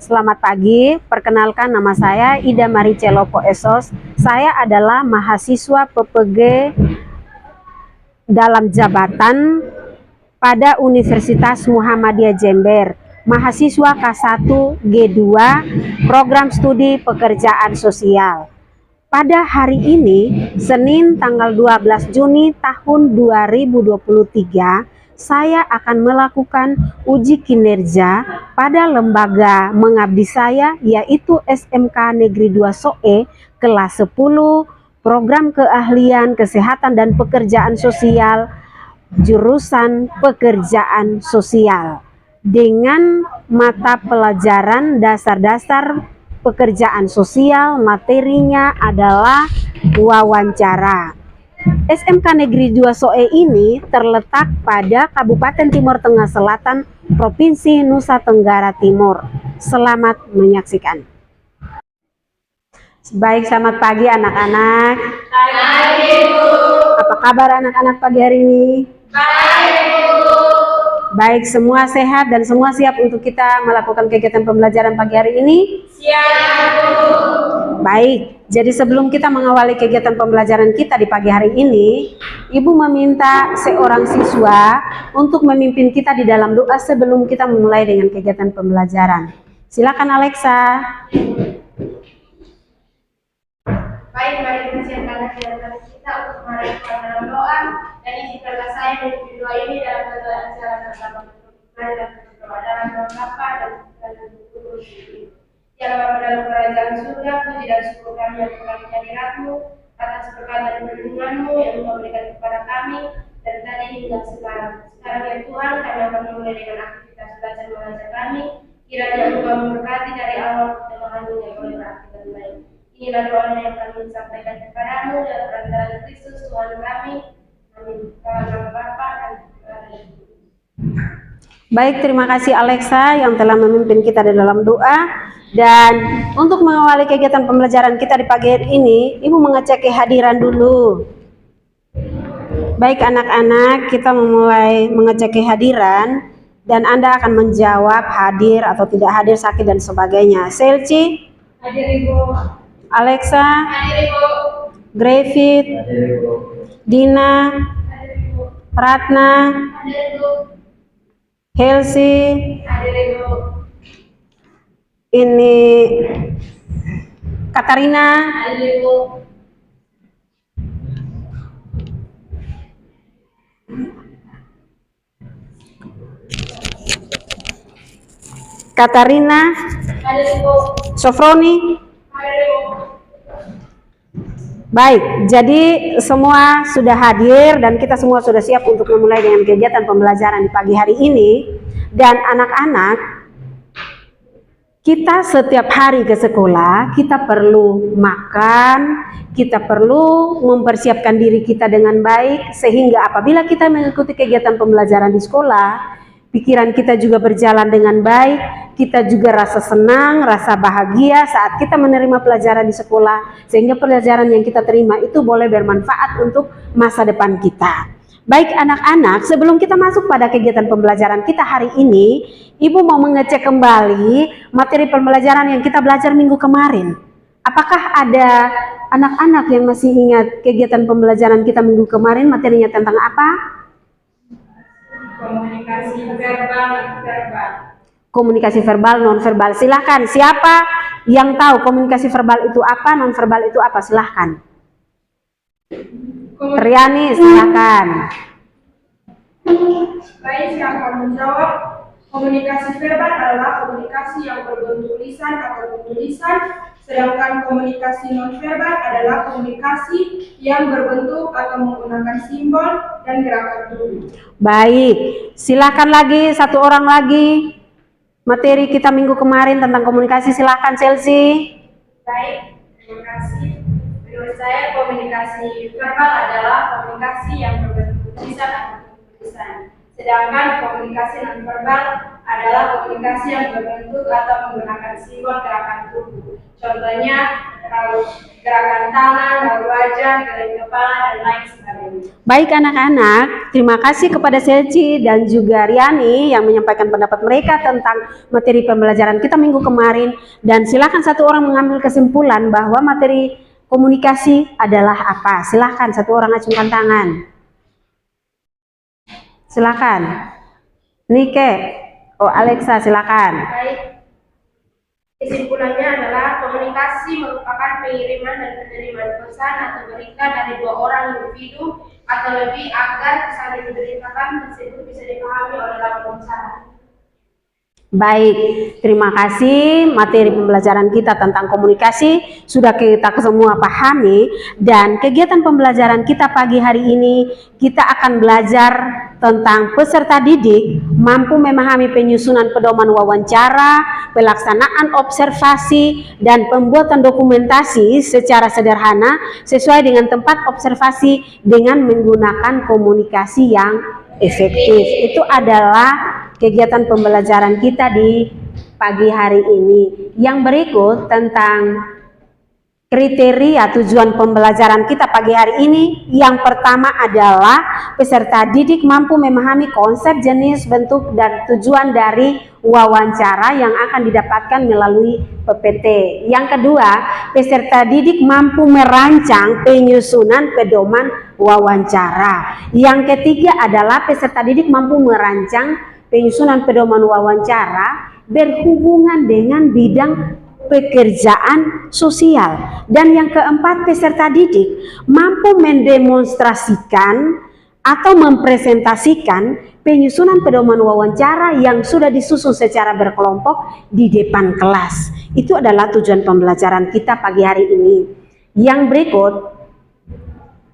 Selamat pagi, perkenalkan nama saya Ida Maricelopo Esos. Saya adalah mahasiswa PPG dalam jabatan pada Universitas Muhammadiyah Jember, mahasiswa K1 G2 Program Studi Pekerjaan Sosial. Pada hari ini, Senin tanggal 12 Juni tahun 2023, saya akan melakukan uji kinerja pada lembaga mengabdi saya, yaitu SMK Negeri 2 SOE kelas 10, program keahlian kesehatan dan pekerjaan sosial, jurusan pekerjaan sosial, dengan mata pelajaran dasar-dasar pekerjaan sosial. Materinya adalah wawancara. SMK Negeri 2 SOE ini terletak pada Kabupaten Timur Tengah Selatan, Provinsi Nusa Tenggara Timur. Selamat menyaksikan. Baik, selamat pagi anak-anak. Pagi, Bu. Apa kabar anak-anak pagi hari ini? Baik, Bu. Baik, semua sehat dan semua siap untuk kita melakukan kegiatan pembelajaran pagi hari ini? Siap, Bu. Baik, jadi sebelum kita mengawali kegiatan pembelajaran kita di pagi hari ini, Ibu meminta seorang siswa untuk memimpin kita di dalam doa sebelum kita memulai dengan kegiatan pembelajaran. Silakan Alexa. Baik, mari kita siapkan hati kita untuk melakukan dalam doa dan izinkanlah saya memimpin doa ini dalam keadaan acara bersama dan berdoa dalam nama Bapa dan Putra dan Roh Kudus. Ya Bapa dalam kerajaan surga, puji dan syukur kami yang kami hadiratmu atas berkat dan perlindunganmu yang Engkau berikan kepada kami dari tadi hingga sekarang. Sekarang ya Tuhan, kami akan memulai dengan aktivitas belajar mengajar kami. Kiranya Engkau memberkati dari awal pertengahan hingga boleh berakhir dengan baik. Inilah doa yang kami sampaikan kepadamu dalam perantaraan Kristus Tuhan kami. Amin. Dalam nama Bapa dan Putra dan Roh Kudus. Baik, terima kasih Alexa yang telah memimpin kita di dalam doa. Dan untuk mengawali kegiatan pembelajaran kita di pagi hari ini, Ibu mengecek kehadiran dulu. Baik anak-anak, kita memulai mengecek kehadiran dan Anda akan menjawab hadir atau tidak hadir, sakit dan sebagainya. Selci? Hadir, Ibu. Alexa? Hadir, Ibu. Griffith? Hadir, Ibu. Dina? Hadir, Ibu. Ratna? Hadir, Ibu. Helsi? Hadir, Ibu. Ini Katarina? Hadir, Ibu. Katarina? Hadir, Ibu. Sofroni? Hadir, Ibu. Baik, jadi semua sudah hadir dan kita semua sudah siap untuk memulai dengan kegiatan pembelajaran di pagi hari ini. Dan anak-anak, kita setiap hari ke sekolah, kita perlu makan, kita perlu mempersiapkan diri kita dengan baik, sehingga apabila kita mengikuti kegiatan pembelajaran di sekolah, pikiran kita juga berjalan dengan baik, kita juga rasa senang, rasa bahagia saat kita menerima pelajaran di sekolah, sehingga pelajaran yang kita terima itu boleh bermanfaat untuk masa depan kita. Baik anak-anak, sebelum kita masuk pada kegiatan pembelajaran kita hari ini, Ibu mau mengecek kembali materi pembelajaran yang kita belajar minggu kemarin. Apakah ada anak-anak yang masih ingat kegiatan pembelajaran kita minggu kemarin, materinya tentang apa? Komunikasi verbal dan verbal. Komunikasi verbal, non-verbal. Silahkan, siapa yang tahu komunikasi verbal itu apa, non-verbal itu apa? Silahkan. Triani, silahkan. Baik, yang akan menjawab. Komunikasi verbal adalah komunikasi yang berbentuk lisan atau tulisan, sedangkan komunikasi nonverbal adalah komunikasi yang berbentuk atau menggunakan simbol dan gerakan tubuh. Baik, silahkan lagi, satu orang lagi. Materi kita minggu kemarin tentang komunikasi, silahkan Chelsea. Baik, terima kasih. Menurut saya komunikasi verbal adalah komunikasi yang berbentuk lisan atau tulisan. Sedangkan komunikasi nonverbal adalah komunikasi yang berbentuk atau menggunakan simbol gerakan tubuh. Contohnya gerakan tangan, raut wajah, geleng kepala, dan lain sebagainya. Baik anak-anak, terima kasih kepada Selci dan juga Riani yang menyampaikan pendapat mereka tentang materi pembelajaran kita minggu kemarin. Dan silakan satu orang mengambil kesimpulan bahwa materi komunikasi adalah apa. Silakan satu orang acungkan tangan. Silakan. Nike, Alexa silakan. Baik. Kesimpulannya adalah komunikasi merupakan pengiriman dan penerimaan pesan atau berita dari dua orang individu atau lebih agar pesan yang diberitakan tersebut bisa dipahami oleh lawan bicara. Baik, terima kasih. Materi pembelajaran kita tentang komunikasi sudah kita semua pahami, dan kegiatan pembelajaran kita pagi hari ini kita akan belajar tentang peserta didik mampu memahami penyusunan pedoman wawancara, pelaksanaan observasi, dan pembuatan dokumentasi secara sederhana sesuai dengan tempat observasi dengan menggunakan komunikasi yang efektif. Itu adalah kegiatan pembelajaran kita di pagi hari ini. Yang berikut tentang kriteria tujuan pembelajaran kita pagi hari ini. Yang pertama adalah peserta didik mampu memahami konsep, jenis, bentuk, dan tujuan dari wawancara yang akan didapatkan melalui PPT. Yang kedua, peserta didik mampu merancang penyusunan pedoman wawancara. Yang ketiga adalah peserta didik mampu merancang penyusunan pedoman wawancara berhubungan dengan bidang pekerjaan sosial. Dan yang keempat, peserta didik mampu mendemonstrasikan atau mempresentasikan penyusunan pedoman wawancara yang sudah disusun secara berkelompok di depan kelas. Itu adalah tujuan pembelajaran kita pagi hari ini. Yang berikut,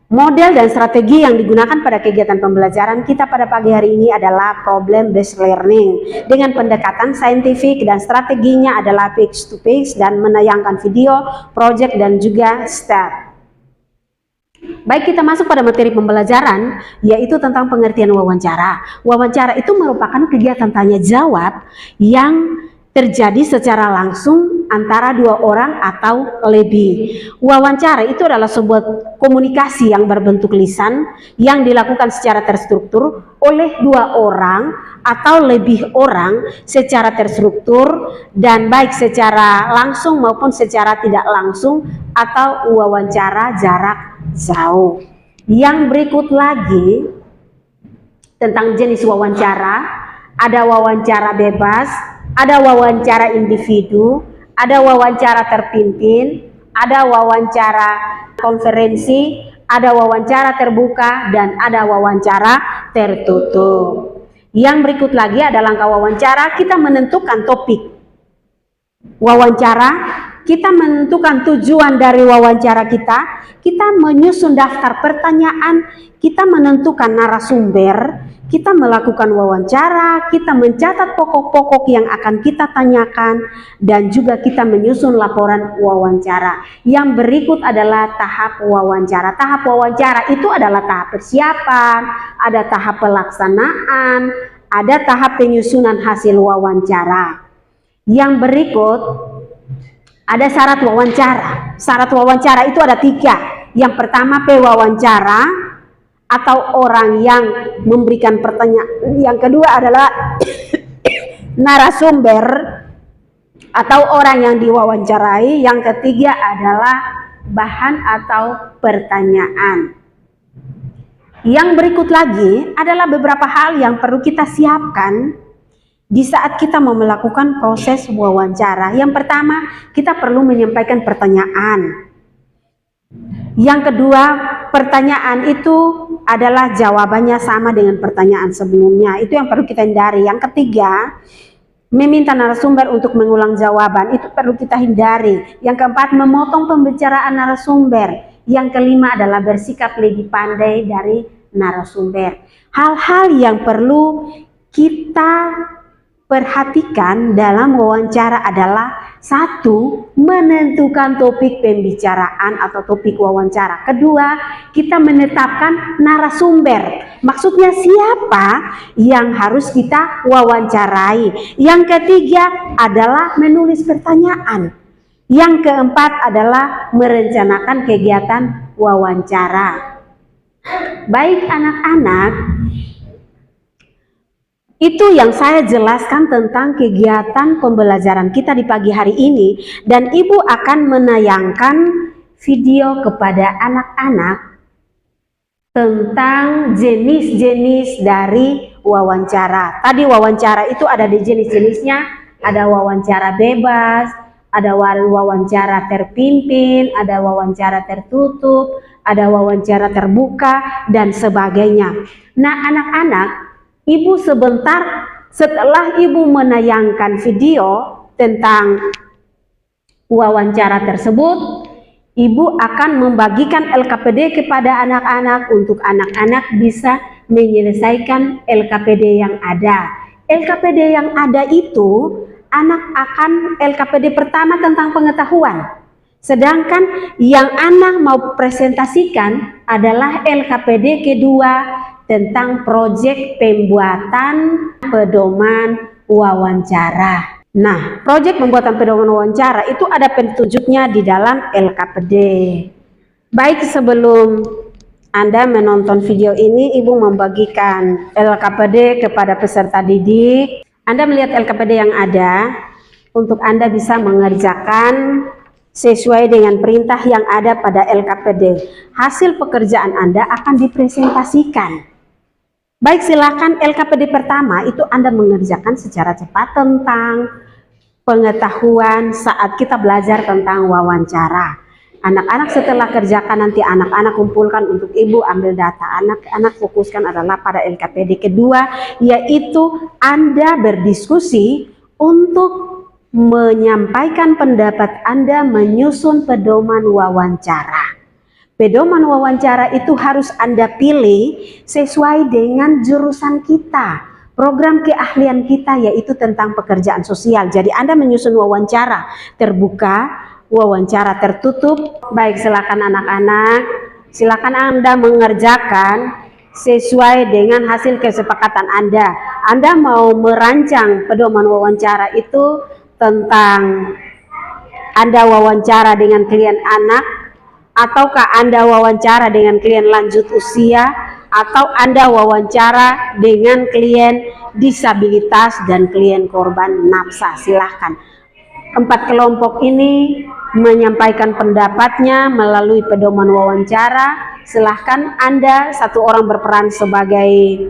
model dan strategi yang digunakan pada kegiatan pembelajaran kita pada pagi hari ini adalah problem based learning dengan pendekatan saintifik, dan strateginya adalah page to page dan menayangkan video, project, dan juga step. Baik, kita masuk pada materi pembelajaran, yaitu tentang pengertian wawancara. Wawancara itu merupakan kegiatan tanya jawab yang terjadi secara langsung antara dua orang atau lebih. Wawancara itu adalah sebuah komunikasi yang berbentuk lisan yang dilakukan secara terstruktur oleh dua orang atau lebih orang secara terstruktur, dan baik secara langsung maupun secara tidak langsung, atau wawancara jarak jauh. Yang berikut lagi tentang jenis wawancara, ada wawancara bebas, ada wawancara individu, ada wawancara terpimpin, ada wawancara konferensi, ada wawancara terbuka, dan ada wawancara tertutup. Yang berikut lagi ada langkah wawancara. Kita menentukan topik wawancara, kita menentukan tujuan dari wawancara kita menyusun daftar pertanyaan, kita menentukan narasumber, kita melakukan wawancara, kita mencatat pokok-pokok yang akan kita tanyakan, dan juga kita menyusun laporan wawancara. Yang berikut adalah tahap wawancara. Tahap wawancara itu adalah tahap persiapan, ada tahap pelaksanaan, ada tahap penyusunan hasil wawancara. Yang berikut ada syarat wawancara. Syarat wawancara itu ada 3. Yang pertama, pewawancara atau orang yang memberikan pertanyaan. Yang kedua adalah narasumber atau orang yang diwawancarai. Yang ketiga adalah bahan atau pertanyaan. Yang berikut lagi adalah beberapa hal yang perlu kita siapkan di saat kita mau melakukan proses wawancara. Yang pertama, kita perlu menyampaikan pertanyaan. Yang kedua, pertanyaan itu adalah jawabannya sama dengan pertanyaan sebelumnya. Itu yang perlu kita hindari. Yang ketiga, meminta narasumber untuk mengulang jawaban. Itu perlu kita hindari. Yang keempat, memotong pembicaraan narasumber. Yang kelima adalah bersikap lebih pandai dari narasumber. Hal-hal yang perlu kita perhatikan dalam wawancara adalah: 1. Menentukan topik pembicaraan atau topik wawancara. Kedua, kita menetapkan narasumber. Maksudnya siapa yang harus kita wawancarai. Yang ketiga adalah menulis pertanyaan. Yang keempat adalah merencanakan kegiatan wawancara. Baik anak-anak, itu yang saya jelaskan tentang kegiatan pembelajaran kita di pagi hari ini, dan Ibu akan menayangkan video kepada anak-anak tentang jenis-jenis dari wawancara. Tadi wawancara itu ada di jenis-jenisnya, ada wawancara bebas, ada wawancara terpimpin, ada wawancara tertutup, ada wawancara terbuka, dan sebagainya. Nah, anak-anak, Ibu setelah Ibu menayangkan video tentang wawancara tersebut, Ibu akan membagikan LKPD kepada anak-anak untuk anak-anak bisa menyelesaikan LKPD yang ada. LKPD yang ada itu, anak akan LKPD pertama tentang pengetahuan. Sedangkan yang anak mau presentasikan adalah LKPD kedua tentang proyek pembuatan pedoman wawancara. Nah, proyek pembuatan pedoman wawancara itu ada petunjuknya di dalam LKPD. Baik, sebelum Anda menonton video ini, Ibu membagikan LKPD kepada peserta didik. Anda melihat LKPD yang ada, untuk Anda bisa mengerjakan sesuai dengan perintah yang ada pada LKPD. Hasil pekerjaan Anda akan dipresentasikan. Baik, silakan LKPD pertama itu Anda mengerjakan secara cepat tentang pengetahuan saat kita belajar tentang wawancara. Anak-anak setelah kerjakan nanti anak-anak kumpulkan untuk Ibu ambil data. Anak-anak fokuskan adalah pada LKPD kedua, yaitu Anda berdiskusi untuk menyampaikan pendapat Anda menyusun pedoman wawancara. Pedoman wawancara itu harus Anda pilih sesuai dengan jurusan kita, program keahlian kita, yaitu tentang pekerjaan sosial. Jadi Anda menyusun wawancara terbuka, wawancara tertutup. Baik, silakan anak-anak, silakan Anda mengerjakan sesuai dengan hasil kesepakatan Anda. Anda mau merancang pedoman wawancara itu tentang Anda wawancara dengan klien anak, ataukah Anda wawancara dengan klien lanjut usia, atau Anda wawancara dengan klien disabilitas dan klien korban nafsa. Silahkan. 4 kelompok ini menyampaikan pendapatnya melalui pedoman wawancara. Silahkan Anda, satu orang berperan sebagai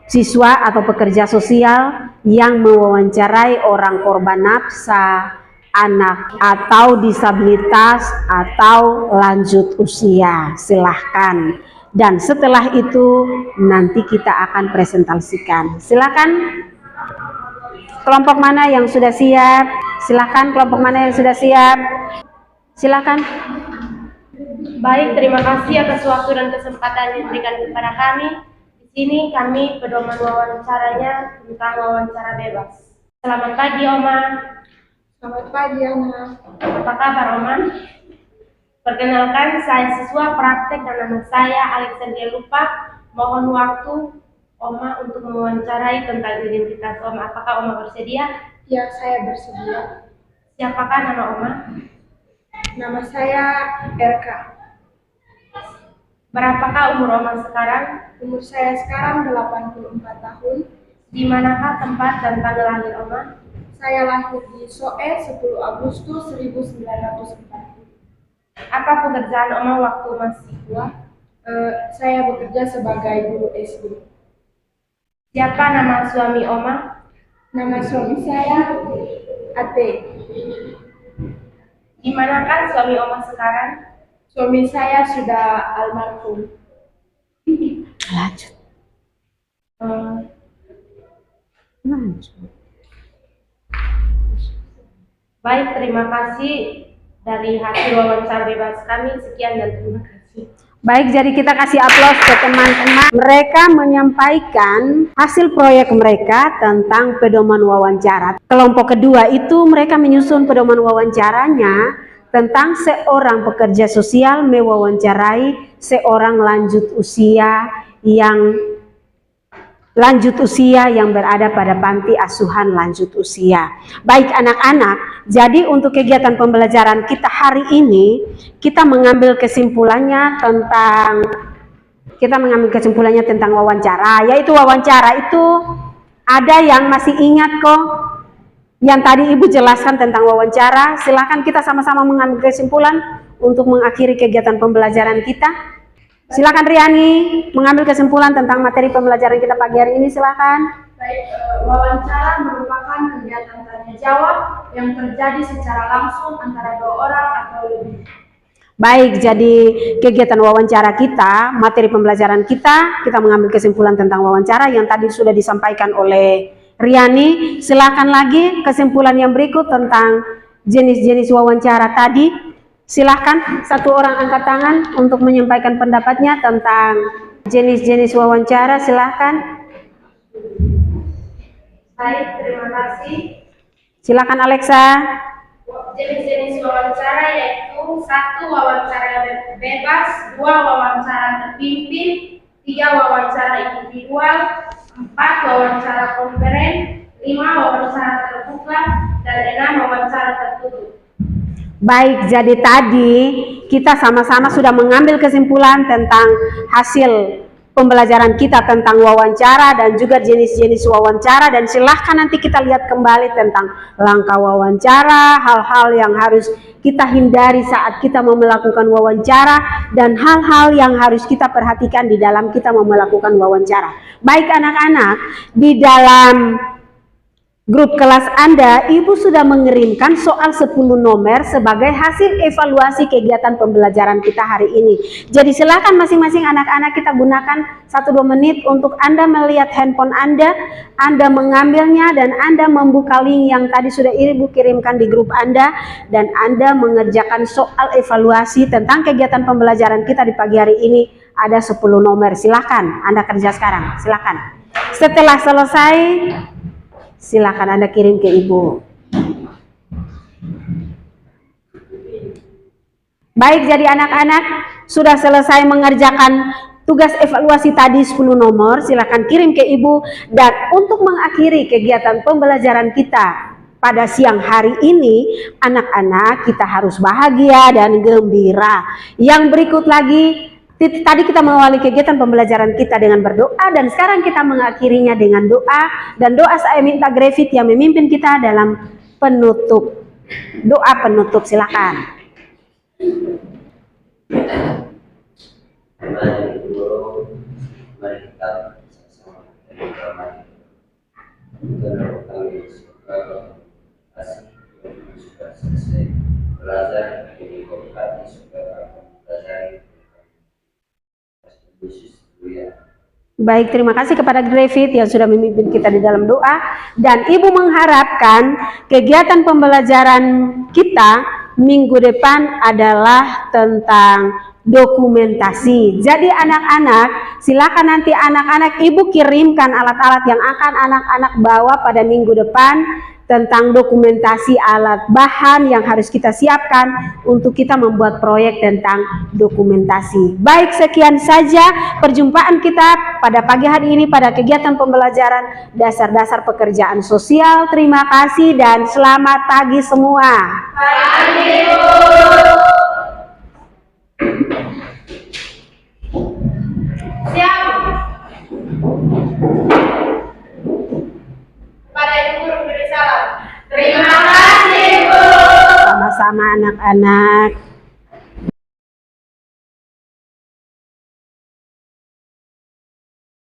siswa atau pekerja sosial yang mewawancarai orang korban nafsa, anak atau disabilitas atau lanjut usia. Silahkan. Dan setelah itu nanti kita akan presentasikan. Silakan kelompok mana yang sudah siap? Silakan kelompok mana yang sudah siap? Silakan. Baik, terima kasih atas waktu dan kesempatan yang diberikan kepada kami. Di sini kami pedoman wawancaranya tentang wawancara bebas. Selamat pagi, Oma. Selamat pagi, Ana. Apa kabar, Oma? Perkenalkan, saya siswa praktek dan nama saya Alexandria Lupa. Mohon waktu Oma untuk mewawancarai tentang identitas Oma. Apakah Oma bersedia? Ya, saya bersedia. Siapakah nama Oma? Nama saya RK. Berapakah umur Oma sekarang? Umur saya sekarang 84 tahun. Di manakah tempat dan tanggal lahir Oma? Saya lahir di Soe 10 Agustus 1940. Apa pekerjaan Oma waktu masih tua? Saya bekerja sebagai guru SD. Siapa nama suami Oma? Nama suami saya Ate. Di manakah suami Oma sekarang? Suami saya sudah almarhum. Lanjut. Lanjut. Baik, terima kasih dari hasil wawancara bebas kami. Sekian dan terima kasih. Baik, jadi kita kasih aplaus ke teman-teman. Mereka menyampaikan hasil proyek mereka tentang pedoman wawancara. Kelompok kedua itu mereka menyusun pedoman wawancaranya tentang seorang pekerja sosial mewawancarai seorang lanjut usia yang lanjut usia yang berada pada panti asuhan lanjut usia. Baik anak-anak, jadi untuk kegiatan pembelajaran kita hari ini, kita mengambil kesimpulannya tentang wawancara, yaitu wawancara itu ada yang masih ingat kok yang tadi Ibu jelaskan tentang wawancara. Silakan kita sama-sama mengambil kesimpulan untuk mengakhiri kegiatan pembelajaran kita. Silakan Riani mengambil kesimpulan tentang materi pembelajaran kita pagi hari ini, silakan. Baik, wawancara merupakan kegiatan tanya jawab yang terjadi secara langsung antara dua orang atau lebih. Baik, jadi kegiatan wawancara kita, materi pembelajaran kita mengambil kesimpulan tentang wawancara yang tadi sudah disampaikan oleh Riani. Silakan lagi kesimpulan yang berikut tentang jenis-jenis wawancara tadi. Silahkan satu orang angkat tangan untuk menyampaikan pendapatnya tentang jenis-jenis wawancara. Silahkan. Baik, terima kasih. Silakan Alexa. Jenis-jenis wawancara yaitu 1. Wawancara bebas, 2. Wawancara terpimpin, 3. Wawancara individual, 4. Wawancara konferen, 5. Wawancara terbuka, dan 6. Wawancara tertutup. Baik, jadi tadi kita sama-sama sudah mengambil kesimpulan tentang hasil pembelajaran kita tentang wawancara dan juga jenis-jenis wawancara, dan silahkan nanti kita lihat kembali tentang langkah wawancara, hal-hal yang harus kita hindari saat kita mau melakukan wawancara, dan hal-hal yang harus kita perhatikan di dalam kita mau melakukan wawancara. Baik anak-anak, di dalam grup kelas Anda, Ibu sudah mengirimkan soal 10 nomor sebagai hasil evaluasi kegiatan pembelajaran kita hari ini. Jadi silakan masing-masing anak-anak kita gunakan 1-2 menit untuk Anda melihat handphone Anda mengambilnya, dan Anda membuka link yang tadi sudah Ibu kirimkan di grup Anda, dan Anda mengerjakan soal evaluasi tentang kegiatan pembelajaran kita di pagi hari ini. Ada 10 nomor, silakan Anda kerja sekarang, silakan. Setelah selesai, silakan Anda kirim ke Ibu. Baik, jadi anak-anak sudah selesai mengerjakan tugas evaluasi tadi 10 nomor, silakan kirim ke Ibu. Dan untuk mengakhiri kegiatan pembelajaran kita pada siang hari ini, anak-anak kita harus bahagia dan gembira. Yang berikut lagi, tadi kita mengawali kegiatan pembelajaran kita dengan berdoa, dan sekarang kita mengakhirinya dengan doa. Dan doa saya minta Grevit yang memimpin kita dalam penutup. Doa penutup, silakan. Mari kita bersama-sama berdoa. Karena kami suka kasih yang sudah selesai belajar ini, berkati sudah belajar. Baik, terima kasih kepada Grevit yang sudah memimpin kita di dalam doa. Dan Ibu mengharapkan kegiatan pembelajaran kita minggu depan adalah tentang dokumentasi. Jadi anak-anak, silakan nanti anak-anak Ibu kirimkan alat-alat yang akan anak-anak bawa pada minggu depan tentang dokumentasi, alat bahan yang harus kita siapkan untuk kita membuat proyek tentang dokumentasi. Baik, sekian saja perjumpaan kita pada pagi hari ini pada kegiatan pembelajaran dasar-dasar pekerjaan sosial. Terima kasih dan selamat pagi semua. Pagi, Bu. Siap. Pada Ibu guru beri salam. Terima kasih, Bu. Sama-sama anak-anak.